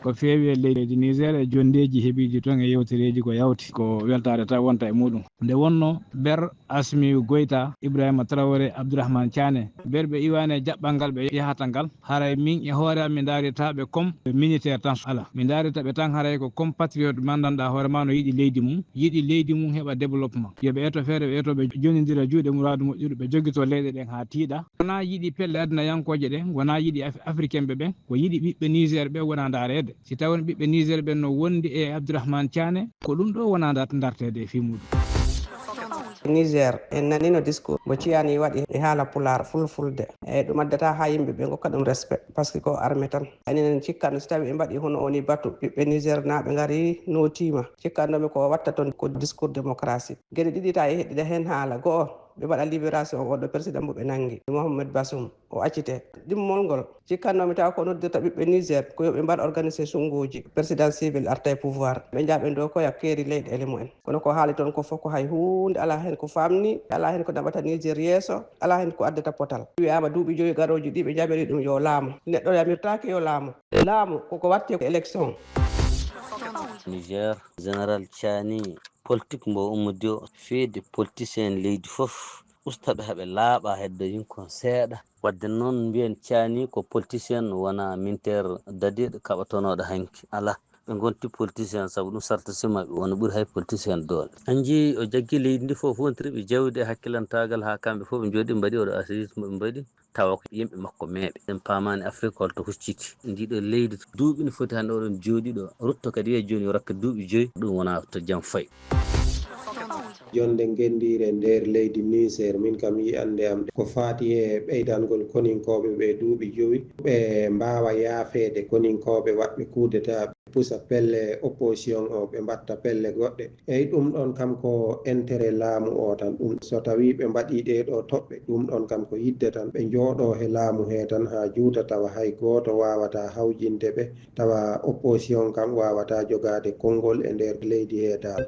ko feewi e leydi Niger e jondeji heɓiji toon e yewtereji ko yawti ko weltare taw wonta e muɗum nde wonno ber Asmi Goïta Ibrahima Traoré Abdourahmane Tiane berɓe iwane jaɓɓal ngal ɓe yahata ngal haray min e hoore am mi daritaɓe comme militaire tan ala mi daritaɓe tan haray ko comme patriote mandanɗa hoorema no yiɗi leydi mum heeɓa développement yoɓe eto feere ɓe eto ɓe jonidira juuɗe muradu moƴƴuɗo ɓe joguito leyɗe ɗen ha tiiɗa wona yiiɗi pelle addunayankoje ɗen wona yiiɗi africain ɓe ɓen ko yiiɗi ɓiɓɓe Niger ɓe wona darede si tawni ɓiɓɓe Niger ɓen no wondi e Abdourahmane Tiane ko ɗum ɗo wona dartede e fimuɗum Niger en nanino discours mo ciyani waɗi e haala pular fulfulde eyyi ɗum addata ha yimɓe ɓe gokka ɗum respect par ce que ko armé tan aninen cikkanno so tawi ɓe mbaɗi hono oni batu ɓiɓɓe Niger naɓe gaari notima cikkannomi ko watta toon ko discours démocratique gueɗe ɗiɗi ta e heɗiɗa hen haala goho ɓe mbaɗa libération oɗo président mo ɓe nangui Mohamed Bazoum o accite ɗimmol ngol cikkannomi taw ko noddirta ɓiɓɓe Niger ko yoɓe mbaɗ organisé sunguji président civil arta e pouvoir ɓe jaaɓe ɗo koye keeri leyɗele mumen kono ko haali toon ko fof ko hay hunde ala hen ko famni ala hen ko naɓata Niger yeeso ala hen ko addata potal wiyama duuɓi 5 garoji ɗi ɓe jaɓiri ɗum yo laamu neɗɗo yamirtaki yo laamu koko watte ko élection Niger général Tiani politique mbo ummodi o feede politicien leydi fof ustaɓe haɓe laaɓa hedde yinkon seeɗa wadde noon mbiyen Tiani ko politicien wona militaire dadiɗo kaɓatonoɗo hanki ala ɓe gonti politicien saabu ɗum sarta simaɓe wona ɓuuri hay politicien doole anji o jaggui leydi ndi fof wontiriɓe jawdi e hakkilantagal ha kamɓe fof ɓe jooɗi mbaɗi oɗo assise ɓe mbaɗi tawa ko yimɓe makko meeɓe en pamani Afrique holto hucciti ndiɗo leydi duuɓi ne foti hande oɗon jooɗi ɗo rutto kadi wiye joni rokke duuɓi 5 ɗum wona to jaam fayi jonde gendire nder leydi Niger min kam yiyande am ko faati e ɓeydangol koninkoɓe ɓe duuɓi 5 ɓe mbawa yaafede koninkoɓe waɓɓe kudeta pusa pelle opposition o ɓe mbatta pelle goɗɗe eyyi ɗum ɗon kam ko intérêt laamu o tan ɗum so tawi ɓe mbaɗi ɗeɗo toɓɓe ɗum ɗon kam ko yidde tan ɓe jooɗo he laamu he tan ha juuta tawa hay goto wawata hawjinde ɓe tawa opposition kam wawata jogade konngol e nder leydi he dal